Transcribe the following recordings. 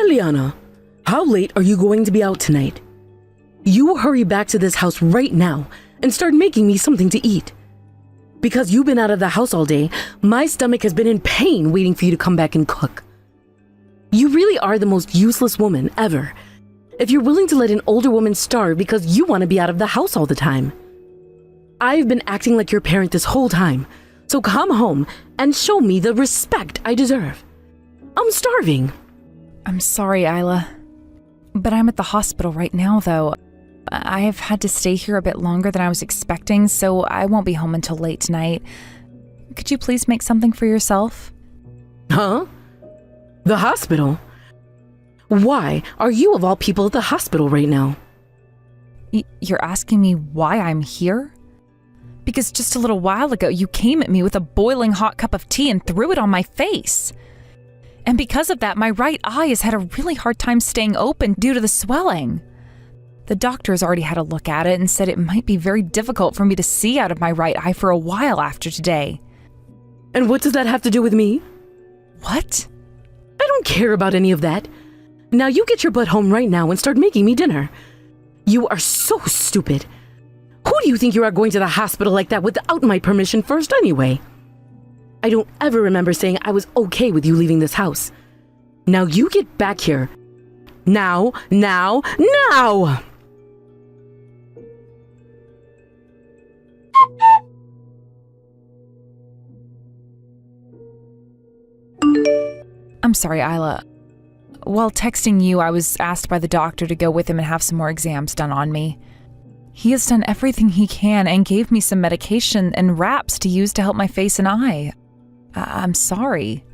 Eliana, how late are you going to be out tonight? You hurry back to this house right now and start making me something to eat. Because you've been out of the house all day, my stomach has been in pain waiting for you to come back and cook. You really are the most useless woman ever, if you're willing to let an older woman starve because you want to be out of the house all the time. I've been acting like your parent this whole time, so come home and show me the respect I deserve. I'm starving. I'm sorry, Isla. But I'm at the hospital right now, though. I have had to stay here a bit longer than I was expecting, so I won't be home until late tonight. Could you please make something for yourself? Huh? The hospital? Why are you of all people at the hospital right now? You're asking me why I'm here? Because just a little while ago, you came at me with a boiling hot cup of tea and threw it on my face. And because of that, my right eye has had a really hard time staying open due to the swelling. The doctor has already had a look at it and said it might be very difficult for me to see out of my right eye for a while after today. And what does that have to do with me? What? I don't care about any of that. Now you get your butt home right now and start making me dinner. You are so stupid. Who do you think you are going to the hospital like that without my permission first anyway? I don't ever remember saying I was okay with you leaving this house. Now you get back here. Now! I'm sorry, Isla. While texting you, I was asked by the doctor to go with him and have some more exams done on me. He has done everything he can and gave me some medication and wraps to use to help my face and eye. I'm sorry.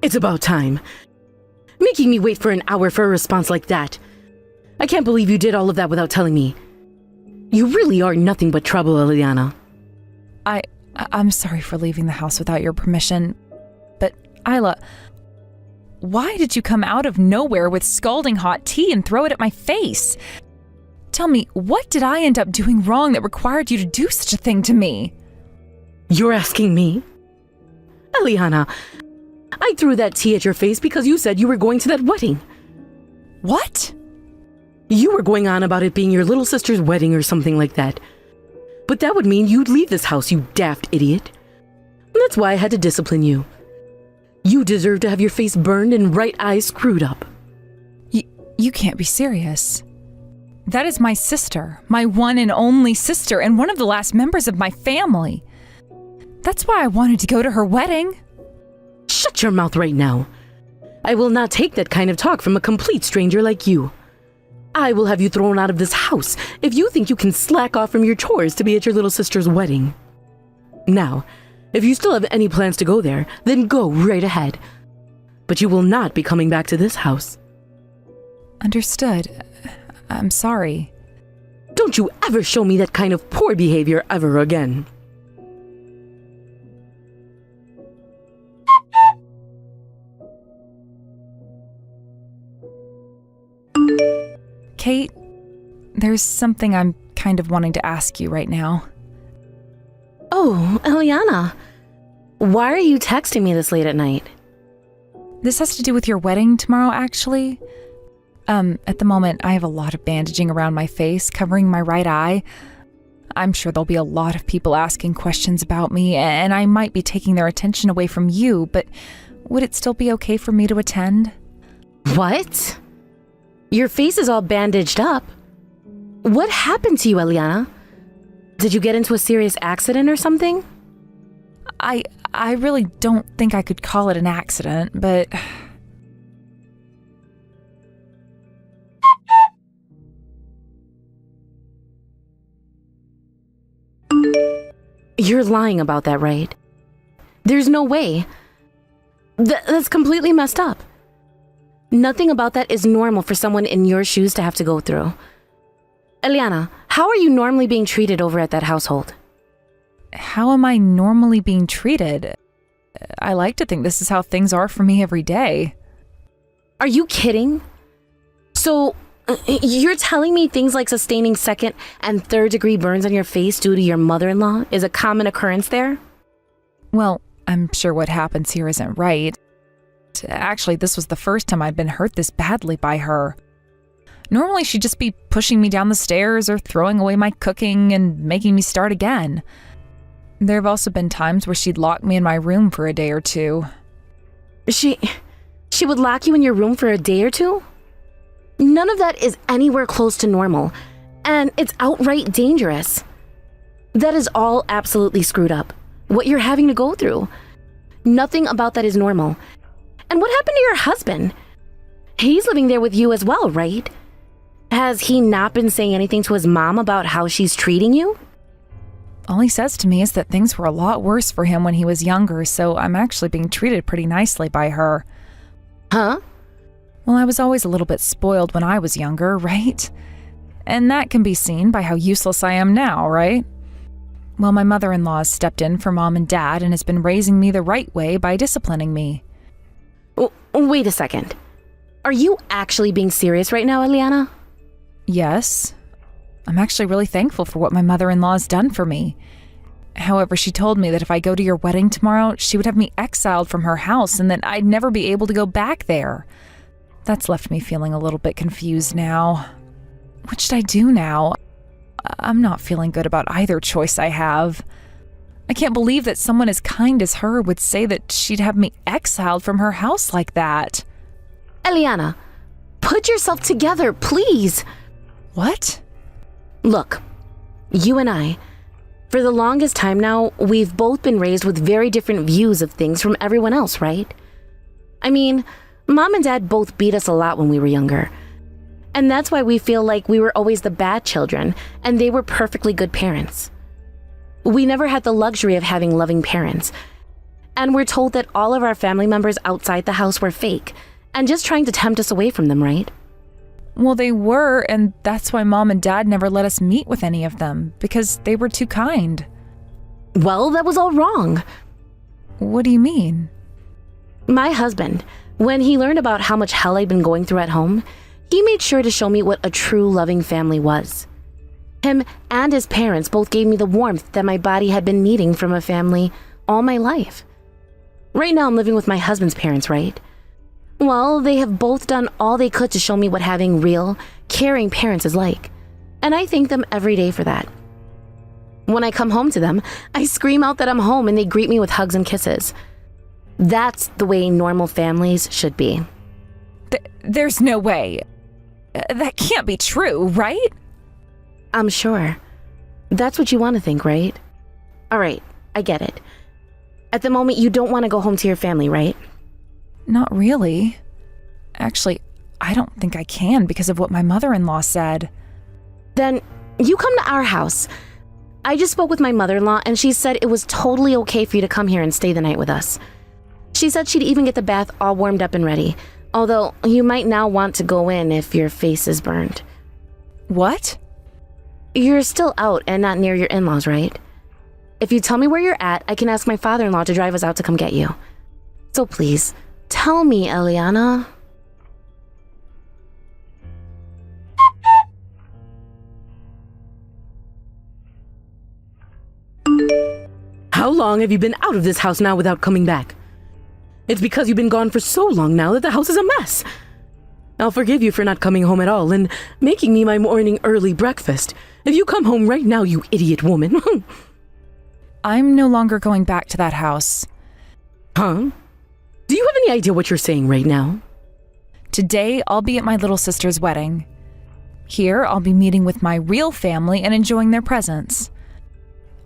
It's about time. Making me wait for an hour for a response like that. I can't believe you did all of that without telling me. You really are nothing but trouble, Eliana. I'm sorry for leaving the house without your permission. But, Isla, why did you come out of nowhere with scalding hot tea and throw it at my face? Tell me, what did I end up doing wrong that required you to do such a thing to me? You're asking me? Eliana, I threw that tea at your face because you said you were going to that wedding. What? You were going on about it being your little sister's wedding or something like that. But that would mean you'd leave this house, you daft idiot. That's why I had to discipline you. You deserve to have your face burned and right eye screwed up. You can't be serious. That is my sister, my one and only sister, and one of the last members of my family. That's why I wanted to go to her wedding. Shut your mouth right now. I will not take that kind of talk from a complete stranger like you. I will have you thrown out of this house if you think you can slack off from your chores to be at your little sister's wedding. Now, if you still have any plans to go there, then go right ahead. But you will not be coming back to this house. Understood. I'm sorry. Don't you ever show me that kind of poor behavior ever again. Kate, there's something I'm kind of wanting to ask you right now. Oh, Eliana. Why are you texting me this late at night? This has to do with your wedding tomorrow, actually. At the moment, I have a lot of bandaging around my face, covering my right eye. I'm sure there'll be a lot of people asking questions about me, and I might be taking their attention away from you, but would it still be okay for me to attend? What? Your face is all bandaged up. What happened to you, Eliana? Did you get into a serious accident or something? I really don't think I could call it an accident, but... You're lying about that, right? There's no way. That's completely messed up. Nothing about that is normal for someone in your shoes to have to go through. Eliana, how are you normally being treated over at that household? How am I normally being treated? I like to think this is how things are for me every day. Are you kidding? So, you're telling me things like sustaining second and third degree burns on your face due to your mother-in-law is a common occurrence there? Well, I'm sure what happens here isn't right. Actually, this was the first time I'd been hurt this badly by her. Normally, she'd just be pushing me down the stairs or throwing away my cooking and making me start again. There have also been times where she'd lock me in my room for a day or two. She would lock you in your room for a day or two? None of that is anywhere close to normal, and it's outright dangerous. That is all absolutely screwed up. What you're having to go through. Nothing about that is normal. And what happened to your husband? He's living there with you as well, right? Has he not been saying anything to his mom about how she's treating you? All he says to me is that things were a lot worse for him when he was younger, so I'm actually being treated pretty nicely by her. Huh? Well, I was always a little bit spoiled when I was younger, right? And that can be seen by how useless I am now, right? Well, my mother-in-law has stepped in for Mom and Dad and has been raising me the right way by disciplining me. Wait a second. Are you actually being serious right now, Eliana? Yes. I'm actually really thankful for what my mother-in-law has done for me. However, she told me that if I go to your wedding tomorrow, she would have me exiled from her house and that I'd never be able to go back there. That's left me feeling a little bit confused now. What should I do now? I'm not feeling good about either choice I have. I can't believe that someone as kind as her would say that she'd have me exiled from her house like that. Eliana, put yourself together, please. What? Look, you and I, for the longest time now, we've both been raised with very different views of things from everyone else, right? I mean, Mom and Dad both beat us a lot when we were younger. And that's why we feel like we were always the bad children, and they were perfectly good parents. We never had the luxury of having loving parents. And we're told that all of our family members outside the house were fake, and just trying to tempt us away from them, right? Well, they were, and that's why Mom and Dad never let us meet with any of them, because they were too kind. Well, that was all wrong. What do you mean? My husband, when he learned about how much hell I'd been going through at home, he made sure to show me what a true loving family was. Him and his parents both gave me the warmth that my body had been needing from a family all my life. Right now I'm living with my husband's parents, right? Well, they have both done all they could to show me what having real, caring parents is like. And I thank them every day for that. When I come home to them, I scream out that I'm home and they greet me with hugs and kisses. That's the way normal families should be. There's no way. That can't be true, right? I'm sure. That's what you want to think, right? All right, I get it. At the moment, you don't want to go home to your family, right? Not really. Actually, I don't think I can because of what my mother-in-law said. Then you come to our house. I just spoke with my mother-in-law and she said it was totally okay for you to come here and stay the night with us. She said she'd even get the bath all warmed up and ready, although you might now want to go in if your face is burned. What? You're still out and not near your in-laws, right? If you tell me where you're at, I can ask my father-in-law to drive us out to come get you. So please, tell me, Eliana. How long have you been out of this house now without coming back? It's because you've been gone for so long now that the house is a mess. I'll forgive you for not coming home at all and making me my morning early breakfast. If you come home right now, you idiot woman. I'm no longer going back to that house. Huh? Do you have any idea what you're saying right now? Today, I'll be at my little sister's wedding. Here, I'll be meeting with my real family and enjoying their presence.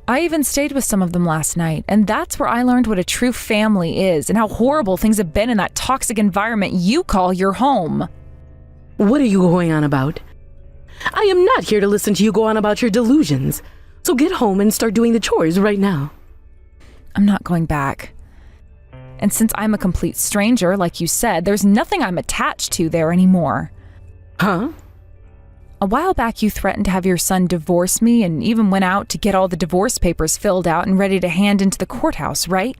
I even stayed with some of them last night, and that's where I learned what a true family is and how horrible things have been in that toxic environment you call your home. What are you going on about? I am not here to listen to you go on about your delusions. So get home and start doing the chores right now. I'm not going back. And since I'm a complete stranger, like you said, there's nothing I'm attached to there anymore. Huh? A while back, you threatened to have your son divorce me and even went out to get all the divorce papers filled out and ready to hand into the courthouse, right?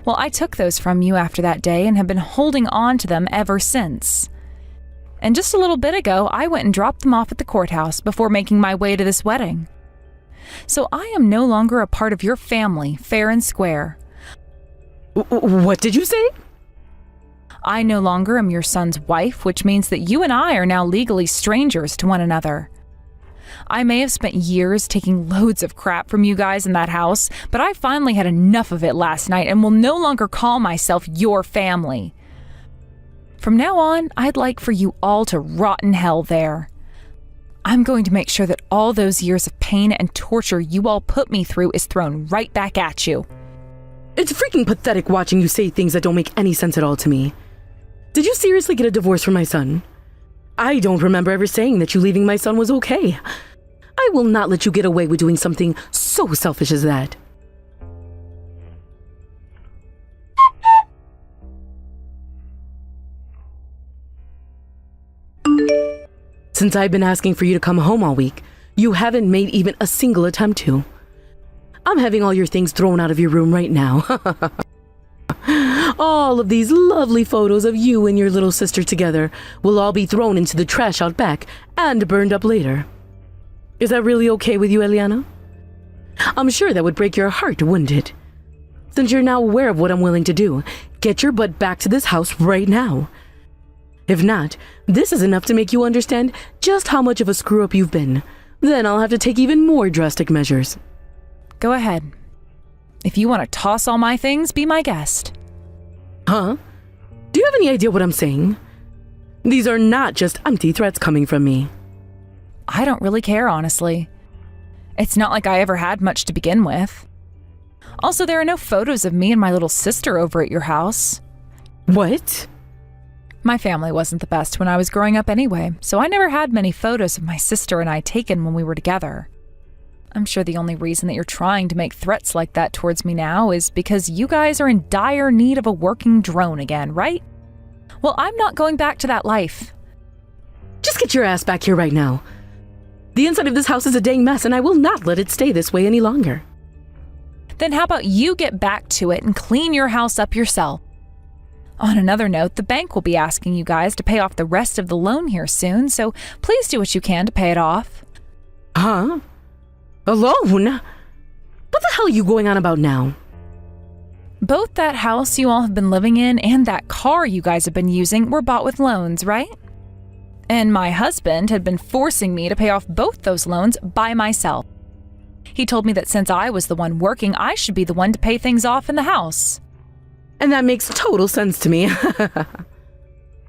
Well, I took those from you after that day and have been holding on to them ever since. And just a little bit ago, I went and dropped them off at the courthouse before making my way to this wedding. So I am no longer a part of your family, fair and square. What did you say? I no longer am your son's wife, which means that you and I are now legally strangers to one another. I may have spent years taking loads of crap from you guys in that house, but I finally had enough of it last night and will no longer call myself your family. From now on, I'd like for you all to rot in hell there. I'm going to make sure that all those years of pain and torture you all put me through is thrown right back at you. It's freaking pathetic watching you say things that don't make any sense at all to me. Did you seriously get a divorce from my son? I don't remember ever saying that you leaving my son was okay. I will not let you get away with doing something so selfish as that. Since I've been asking for you to come home all week, you haven't made even a single attempt to. I'm having all your things thrown out of your room right now. All of these lovely photos of you and your little sister together will all be thrown into the trash out back and burned up later. Is that really okay with you, Eliana? I'm sure that would break your heart, wouldn't it? Since you're now aware of what I'm willing to do, get your butt back to this house right now. If not, this is enough to make you understand just how much of a screw-up you've been. Then I'll have to take even more drastic measures. Go ahead. If you want to toss all my things, be my guest. Huh? Do you have any idea what I'm saying? These are not just empty threats coming from me. I don't really care, honestly. It's not like I ever had much to begin with. Also, there are no photos of me and my little sister over at your house. What? My family wasn't the best when I was growing up anyway, so I never had many photos of my sister and I taken when we were together. I'm sure the only reason that you're trying to make threats like that towards me now is because you guys are in dire need of a working drone again, right? Well, I'm not going back to that life. Just get your ass back here right now. The inside of this house is a dang mess, and I will not let it stay this way any longer. Then how about you get back to it and clean your house up yourself? On another note, the bank will be asking you guys to pay off the rest of the loan here soon, so please do what you can to pay it off. Huh? A loan? What the hell are you going on about now? Both that house you all have been living in and that car you guys have been using were bought with loans, right? And my husband had been forcing me to pay off both those loans by myself. He told me that since I was the one working, I should be the one to pay things off in the house. And that makes total sense to me.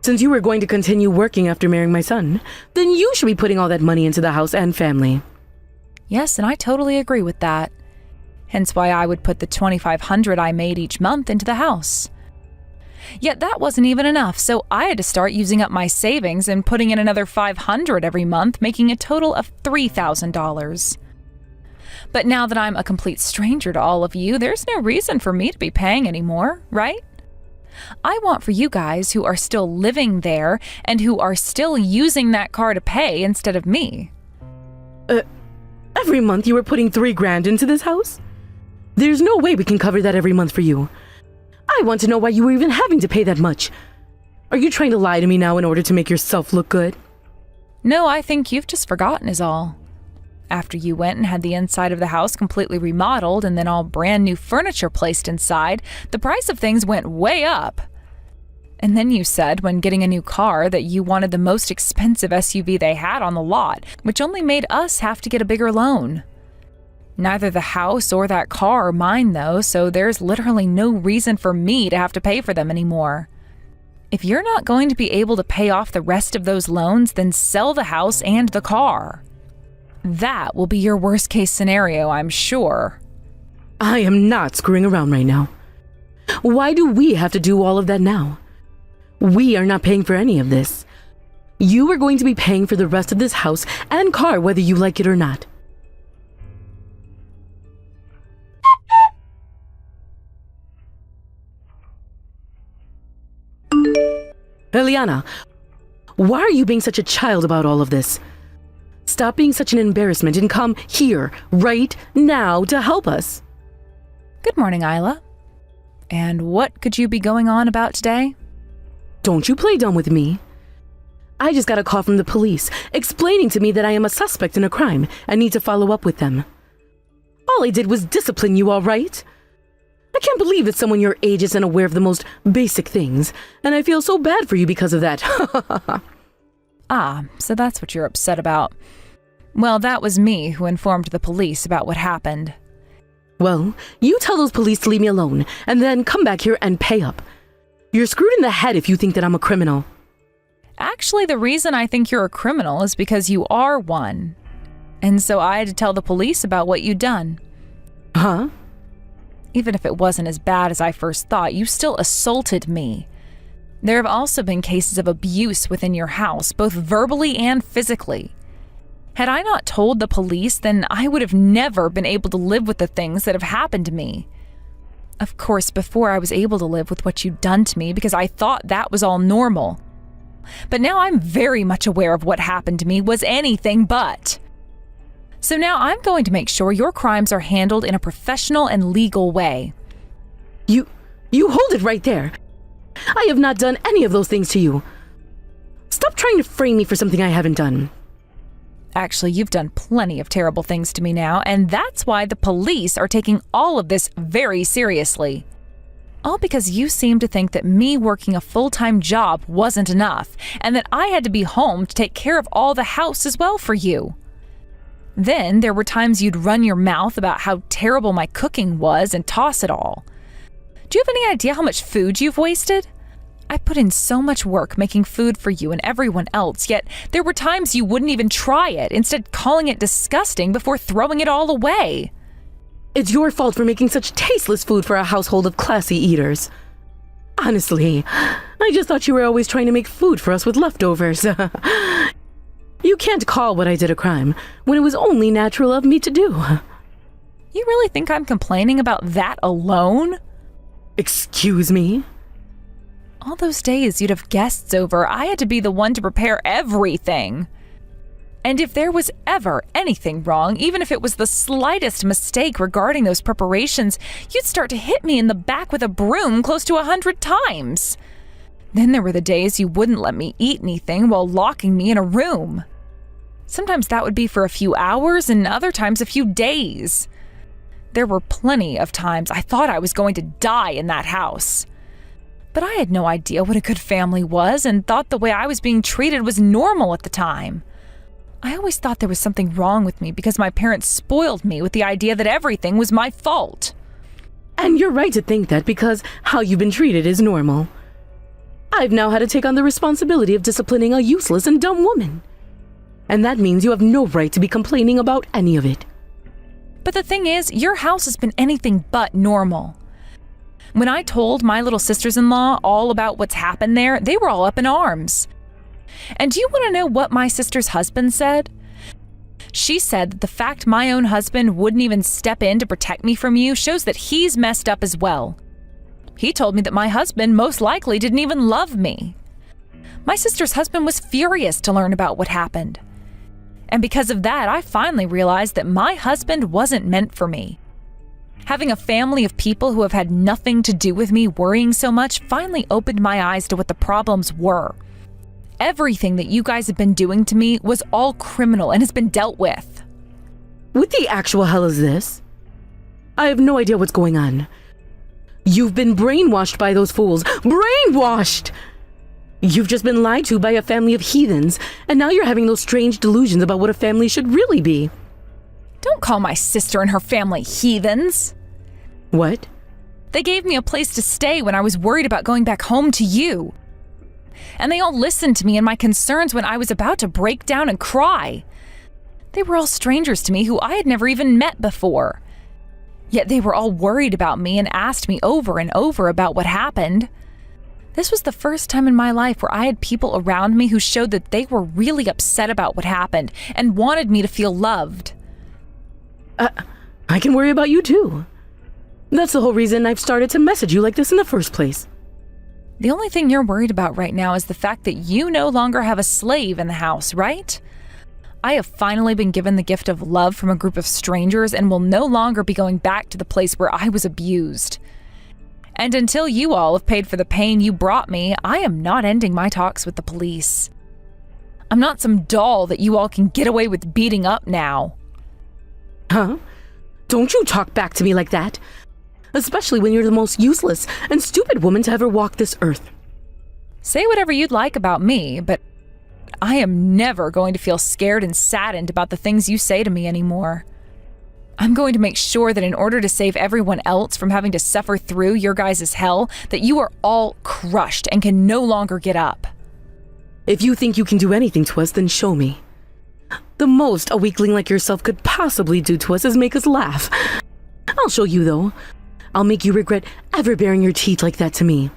Since you were going to continue working after marrying my son, then you should be putting all that money into the house and family. Yes, and I totally agree with that. Hence why I would put the $2,500 I made each month into the house. Yet that wasn't even enough, so I had to start using up my savings and putting in another $500 every month, making a total of $3,000. But now that I'm a complete stranger to all of you, there's no reason for me to be paying anymore, right? I want for you guys who are still living there and who are still using that car to pay instead of me. Every month you were putting $3,000 into this house? There's no way we can cover that every month for you. I want to know why you were even having to pay that much. Are you trying to lie to me now in order to make yourself look good? No, I think you've just forgotten is all. After you went and had the inside of the house completely remodeled and then all brand new furniture placed inside, the price of things went way up. And then you said when getting a new car that you wanted the most expensive SUV they had on the lot, which only made us have to get a bigger loan. Neither the house or that car are mine though, so there's literally no reason for me to have to pay for them anymore. If you're not going to be able to pay off the rest of those loans, then sell the house and the car. That will be your worst case scenario, I'm sure. I am not screwing around right now. Why do we have to do all of that now? We are not paying for any of this. You are going to be paying for the rest of this house and car whether you like it or not. Eliana, why are you being such a child about all of this? Stop being such an embarrassment and come here, right now, to help us. Good morning, Isla. And what could you be going on about today? Don't you play dumb with me. I just got a call from the police explaining to me that I am a suspect in a crime and need to follow up with them. All I did was discipline you, all right? I can't believe that someone your age isn't aware of the most basic things, and I feel so bad for you because of that. Ah, so that's what you're upset about. Well, that was me who informed the police about what happened. Well, you tell those police to leave me alone, and then come back here and pay up. You're screwed in the head if you think that I'm a criminal. Actually, the reason I think you're a criminal is because you are one. And so I had to tell the police about what you'd done. Huh? Even if it wasn't as bad as I first thought, you still assaulted me. There have also been cases of abuse within your house, both verbally and physically. Had I not told the police, then I would have never been able to live with the things that have happened to me. Of course, before I was able to live with what you'd done to me because I thought that was all normal. But now I'm very much aware of what happened to me was anything but. So now I'm going to make sure your crimes are handled in a professional and legal way. You hold it right there. I have not done any of those things to you. Stop trying to frame me for something I haven't done. Actually, you've done plenty of terrible things to me now, and that's why the police are taking all of this very seriously. All because you seem to think that me working a full-time job wasn't enough, and that I had to be home to take care of all the house as well for you. Then there were times you'd run your mouth about how terrible my cooking was and toss it all. Do you have any idea how much food you've wasted? I put in so much work making food for you and everyone else, yet there were times you wouldn't even try it, instead calling it disgusting before throwing it all away. It's your fault for making such tasteless food for a household of classy eaters. Honestly, I just thought you were always trying to make food for us with leftovers. You can't call what I did a crime when it was only natural of me to do. You really think I'm complaining about that alone? Excuse me? All those days you'd have guests over, I had to be the one to prepare everything. And if there was ever anything wrong, even if it was the slightest mistake regarding those preparations, you'd start to hit me in the back with a broom close to 100 times. Then there were the days you wouldn't let me eat anything while locking me in a room. Sometimes that would be for a few hours and other times a few days. There were plenty of times I thought I was going to die in that house. But I had no idea what a good family was and thought the way I was being treated was normal at the time. I always thought there was something wrong with me because my parents spoiled me with the idea that everything was my fault. And you're right to think that because how you've been treated is normal. I've now had to take on the responsibility of disciplining a useless and dumb woman. And that means you have no right to be complaining about any of it. But the thing is, your house has been anything but normal. When I told my little sisters-in-law all about what's happened there, they were all up in arms. And do you want to know what my sister's husband said? She said that the fact my own husband wouldn't even step in to protect me from you shows that he's messed up as well. He told me that my husband most likely didn't even love me. My sister's husband was furious to learn about what happened. And because of that, I finally realized that my husband wasn't meant for me. Having a family of people who have had nothing to do with me worrying so much finally opened my eyes to what the problems were. Everything that you guys have been doing to me was all criminal and has been dealt with. What the actual hell is this? I have no idea what's going on. You've been brainwashed by those fools. Brainwashed! You've just been lied to by a family of heathens, and now you're having those strange delusions about what a family should really be. Don't call my sister and her family heathens. What? They gave me a place to stay when I was worried about going back home to you. And they all listened to me and my concerns when I was about to break down and cry. They were all strangers to me who I had never even met before. Yet they were all worried about me and asked me over and over about what happened. This was the first time in my life where I had people around me who showed that they were really upset about what happened and wanted me to feel loved. I can worry about you too. That's the whole reason I've started to message you like this in the first place. The only thing you're worried about right now is the fact that you no longer have a slave in the house, right? I have finally been given the gift of love from a group of strangers and will no longer be going back to the place where I was abused. And until you all have paid for the pain you brought me, I am not ending my talks with the police. I'm not some doll that you all can get away with beating up now. Huh? Don't you talk back to me like that. especially when you're the most useless and stupid woman to ever walk this earth. Say whatever you'd like about me, but I am never going to feel scared and saddened about the things you say to me anymore. I'm going to make sure that in order to save everyone else from having to suffer through your guys' hell, that you are all crushed and can no longer get up. If you think you can do anything to us, then show me. The most a weakling like yourself could possibly do to us is make us laugh. I'll show you, though. I'll make you regret ever baring your teeth like that to me.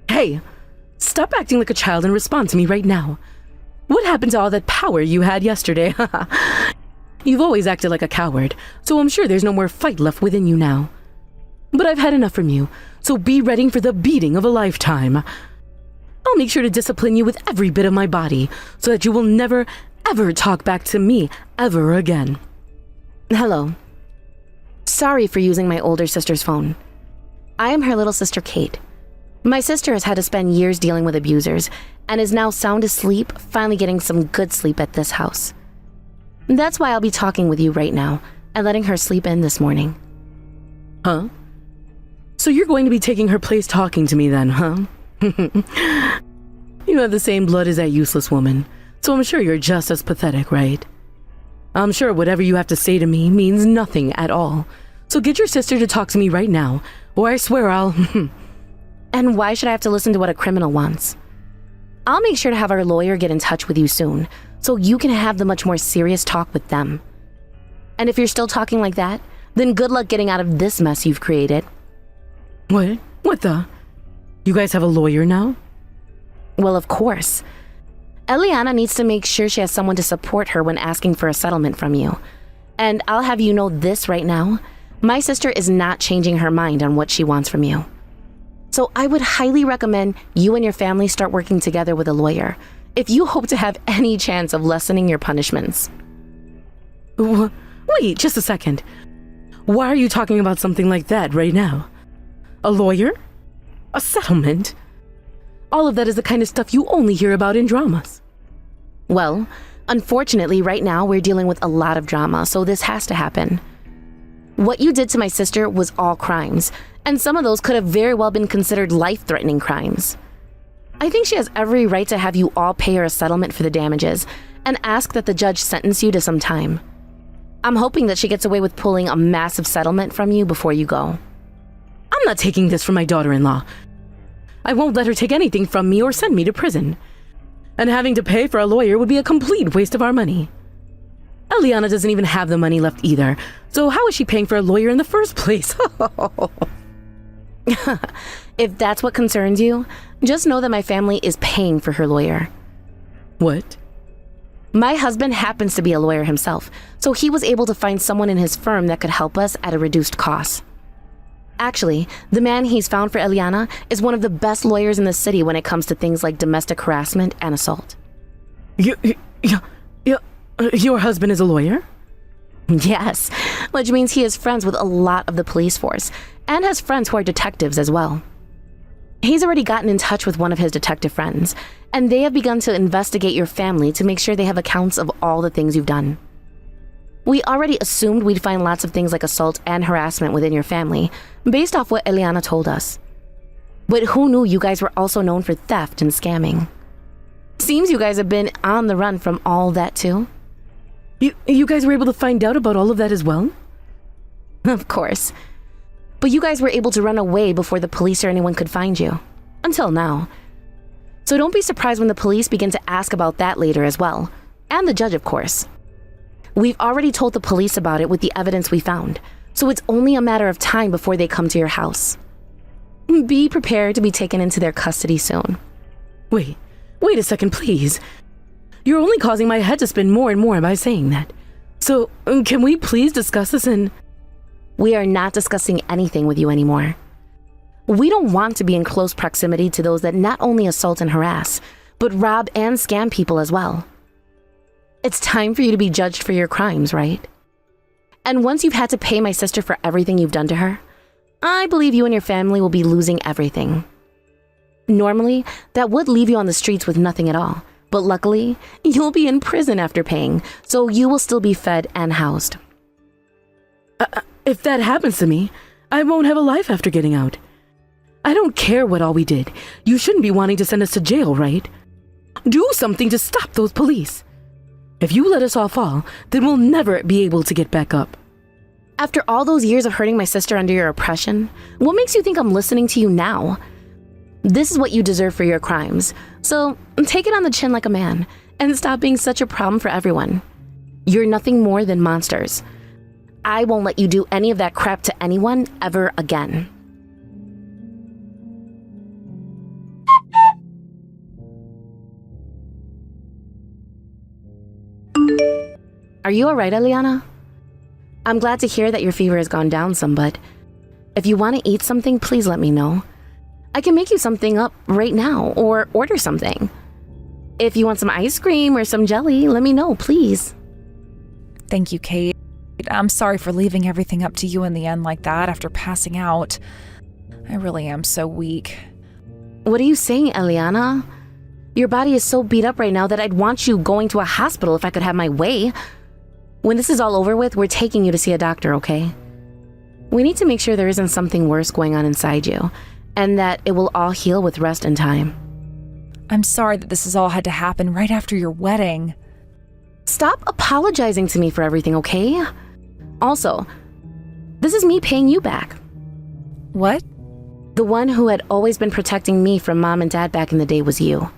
Hey, stop acting like a child and respond to me right now. What happened to all that power you had yesterday? You've always acted like a coward, so I'm sure there's no more fight left within you now. But I've had enough from you, so be ready for the beating of a lifetime. I'll make sure to discipline you with every bit of my body, so that you will never, ever talk back to me ever again. Hello. Sorry for using my older sister's phone. I am her little sister Kate. My sister has had to spend years dealing with abusers and is now sound asleep, finally getting some good sleep at this house. That's why I'll be talking with you right now and letting her sleep in this morning. Huh? So you're going to be taking her place talking to me then, huh? You have the same blood as that useless woman, so I'm sure you're just as pathetic, right? I'm sure whatever you have to say to me means nothing at all. So get your sister to talk to me right now, or I swear I'll... And why should I have to listen to what a criminal wants? I'll make sure to have our lawyer get in touch with you soon, so you can have the much more serious talk with them. And if you're still talking like that, then good luck getting out of this mess you've created. What? What the? You guys have a lawyer now? Well, of course. Eliana needs to make sure she has someone to support her when asking for a settlement from you. And I'll have you know this right now. My sister is not changing her mind on what she wants from you. So I would highly recommend you and your family start working together with a lawyer if you hope to have any chance of lessening your punishments. Wait, just a second. Why are you talking about something like that right now? A lawyer? A settlement? All of that is the kind of stuff you only hear about in dramas. Well, unfortunately, right now we're dealing with a lot of drama, so this has to happen. What you did to my sister was all crimes, and some of those could have very well been considered life-threatening crimes. I think she has every right to have you all pay her a settlement for the damages and ask that the judge sentence you to some time. I'm hoping that she gets away with pulling a massive settlement from you before you go. I'm not taking this from my daughter-in-law. I won't let her take anything from me or send me to prison. And having to pay for a lawyer would be a complete waste of our money. Eliana doesn't even have the money left either, so how is she paying for a lawyer in the first place? If that's what concerns you, just know that my family is paying for her lawyer. What? My husband happens to be a lawyer himself, so he was able to find someone in his firm that could help us at a reduced cost. Actually, the man he's found for Eliana is one of the best lawyers in the city when it comes to things like domestic harassment and assault. Your husband is a lawyer? Yes, which means he is friends with a lot of the police force and has friends who are detectives as well. He's already gotten in touch with one of his detective friends, and they have begun to investigate your family to make sure they have accounts of all the things you've done. We already assumed we'd find lots of things like assault and harassment within your family, based off what Eliana told us. But who knew you guys were also known for theft and scamming? Seems you guys have been on the run from all that too. You guys were able to find out about all of that as well? Of course. But you guys were able to run away before the police or anyone could find you. Until now. So don't be surprised when the police begin to ask about that later as well. And the judge, of course. We've already told the police about it with the evidence we found, so it's only a matter of time before they come to your house. Be prepared to be taken into their custody soon. Wait a second, please. You're only causing my head to spin more and more by saying that. So, can we please discuss this in... We are not discussing anything with you anymore. We don't want to be in close proximity to those that not only assault and harass, but rob and scam people as well. It's time for you to be judged for your crimes, right? And once you've had to pay my sister for everything you've done to her, I believe you and your family will be losing everything. Normally, that would leave you on the streets with nothing at all. But luckily, you'll be in prison after paying, so you will still be fed and housed. If that happens to me, I won't have a life after getting out. I don't care what all we did. You shouldn't be wanting to send us to jail, right? Do something to stop those police. If you let us all fall, then we'll never be able to get back up. After all those years of hurting my sister under your oppression, what makes you think I'm listening to you now? This is what you deserve for your crimes. So take it on the chin like a man and stop being such a problem for everyone. You're nothing more than monsters. I won't let you do any of that crap to anyone ever again. Are you alright, Eliana? I'm glad to hear that your fever has gone down some, but if you want to eat something, please let me know. I can make you something up right now or order something. If you want some ice cream or some jelly, let me know, please. Thank you, Kate. I'm sorry for leaving everything up to you in the end like that after passing out. I really am so weak. What are you saying, Eliana? Your body is so beat up right now that I'd want you going to a hospital if I could have my way. When this is all over with, we're taking you to see a doctor, okay? We need to make sure there isn't something worse going on inside you, and that it will all heal with rest and time. I'm sorry that this has all had to happen right after your wedding. Stop apologizing to me for everything, okay? Also, this is me paying you back. What? The one who had always been protecting me from mom and dad back in the day was you.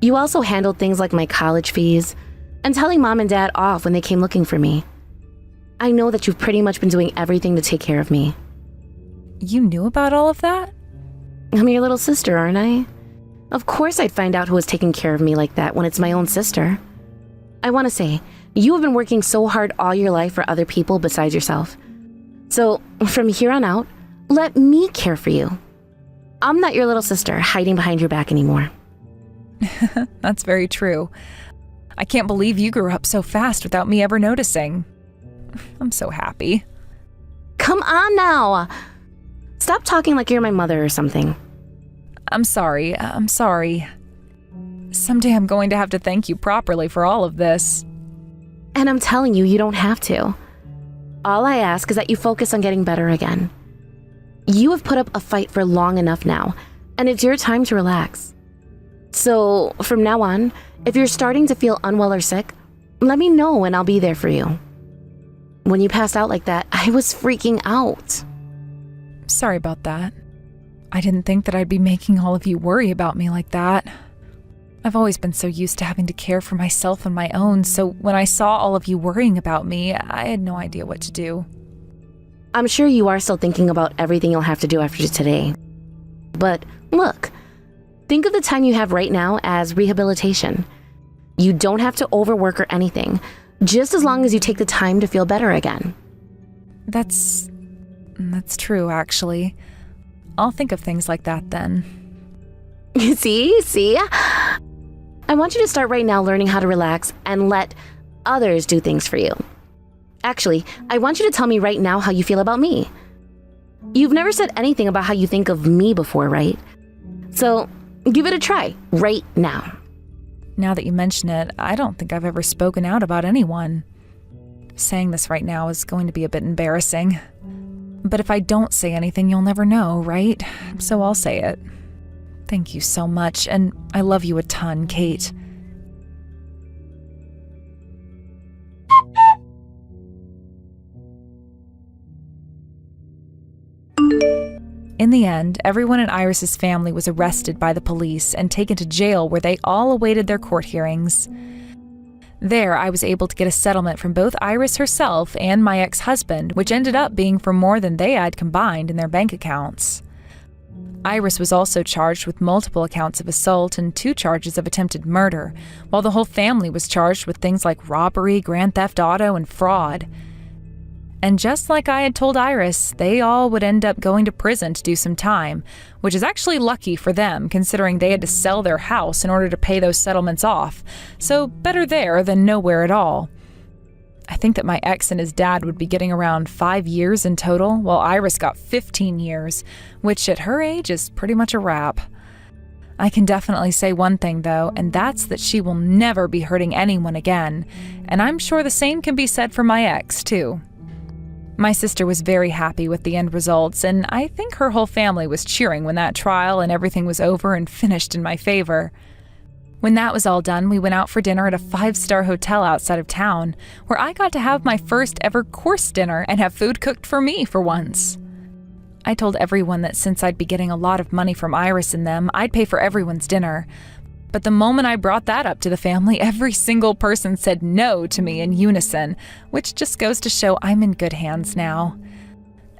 You also handled things like my college fees and telling mom and dad off when they came looking for me. I know that you've pretty much been doing everything to take care of me. You knew about all of that? I'm your little sister, aren't I? Of course I'd find out who was taking care of me like that when it's my own sister. I want to say, you have been working so hard all your life for other people besides yourself. So, from here on out, let me care for you. I'm not your little sister hiding behind your back anymore. That's very true. I can't believe you grew up so fast without me ever noticing. I'm so happy. Come on now! Stop talking like you're my mother or something. I'm sorry. Someday I'm going to have to thank you properly for all of this. And I'm telling you, you don't have to. All I ask is that you focus on getting better again. You have put up a fight for long enough now, and it's your time to relax. So, from now on, if you're starting to feel unwell or sick, let me know and I'll be there for you. When you passed out like that, I was freaking out. Sorry about that. I didn't think that I'd be making all of you worry about me like that. I've always been so used to having to care for myself on my own, so when I saw all of you worrying about me, I had no idea what to do. I'm sure you are still thinking about everything you'll have to do after today. But look, think of the time you have right now as rehabilitation. You don't have to overwork or anything, just as long as you take the time to feel better again. That's true, actually. I'll think of things like that then. See? I want you to start right now learning how to relax and let others do things for you. Actually, I want you to tell me right now how you feel about me. You've never said anything about how you think of me before, right? So, give it a try right now. Now that you mention it, I don't think I've ever spoken out about anyone. Saying this right now is going to be a bit embarrassing. But if I don't say anything, you'll never know, right? So I'll say it. Thank you so much, and I love you a ton, Kate. In the end, everyone in Iris's family was arrested by the police and taken to jail where they all awaited their court hearings. There, I was able to get a settlement from both Iris herself and my ex-husband, which ended up being for more than they had combined in their bank accounts. Iris was also charged with multiple accounts of assault and 2 charges of attempted murder, while the whole family was charged with things like robbery, grand theft auto, and fraud. And just like I had told Iris, they all would end up going to prison to do some time, which is actually lucky for them considering they had to sell their house in order to pay those settlements off, so better there than nowhere at all. I think that my ex and his dad would be getting around 5 years in total, while Iris got 15 years, which at her age is pretty much a wrap. I can definitely say one thing, though, and that's that she will never be hurting anyone again, and I'm sure the same can be said for my ex, too. My sister was very happy with the end results, and I think her whole family was cheering when that trial and everything was over and finished in my favor. When that was all done, we went out for dinner at a 5-star hotel outside of town, where I got to have my first ever course dinner and have food cooked for me for once. I told everyone that since I'd be getting a lot of money from Iris and them, I'd pay for everyone's dinner. But the moment I brought that up to the family, every single person said no to me in unison, which just goes to show I'm in good hands now.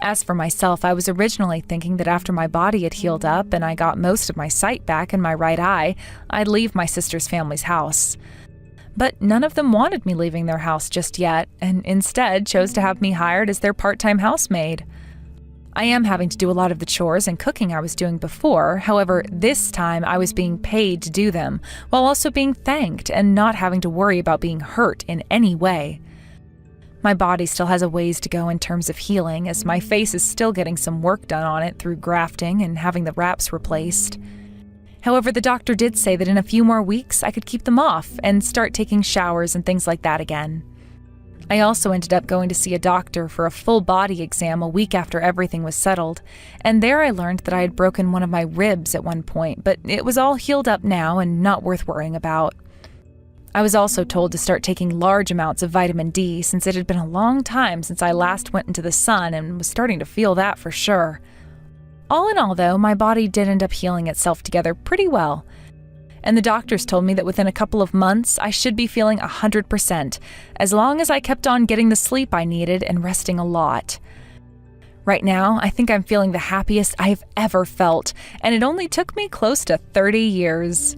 As for myself, I was originally thinking that after my body had healed up and I got most of my sight back in my right eye, I'd leave my sister's family's house. But none of them wanted me leaving their house just yet, and instead chose to have me hired as their part-time housemaid. I am having to do a lot of the chores and cooking I was doing before. However, this time I was being paid to do them, while also being thanked and not having to worry about being hurt in any way. My body still has a ways to go in terms of healing, as my face is still getting some work done on it through grafting and having the wraps replaced. However, the doctor did say that in a few more weeks I could keep them off and start taking showers and things like that again. I also ended up going to see a doctor for a full body exam a week after everything was settled, and there I learned that I had broken one of my ribs at one point, but it was all healed up now and not worth worrying about. I was also told to start taking large amounts of vitamin D since it had been a long time since I last went into the sun and was starting to feel that for sure. All in all, though, my body did end up healing itself together pretty well. And the doctors told me that within a couple of months, I should be feeling 100%, as long as I kept on getting the sleep I needed and resting a lot. Right now, I think I'm feeling the happiest I've ever felt, and it only took me close to 30 years.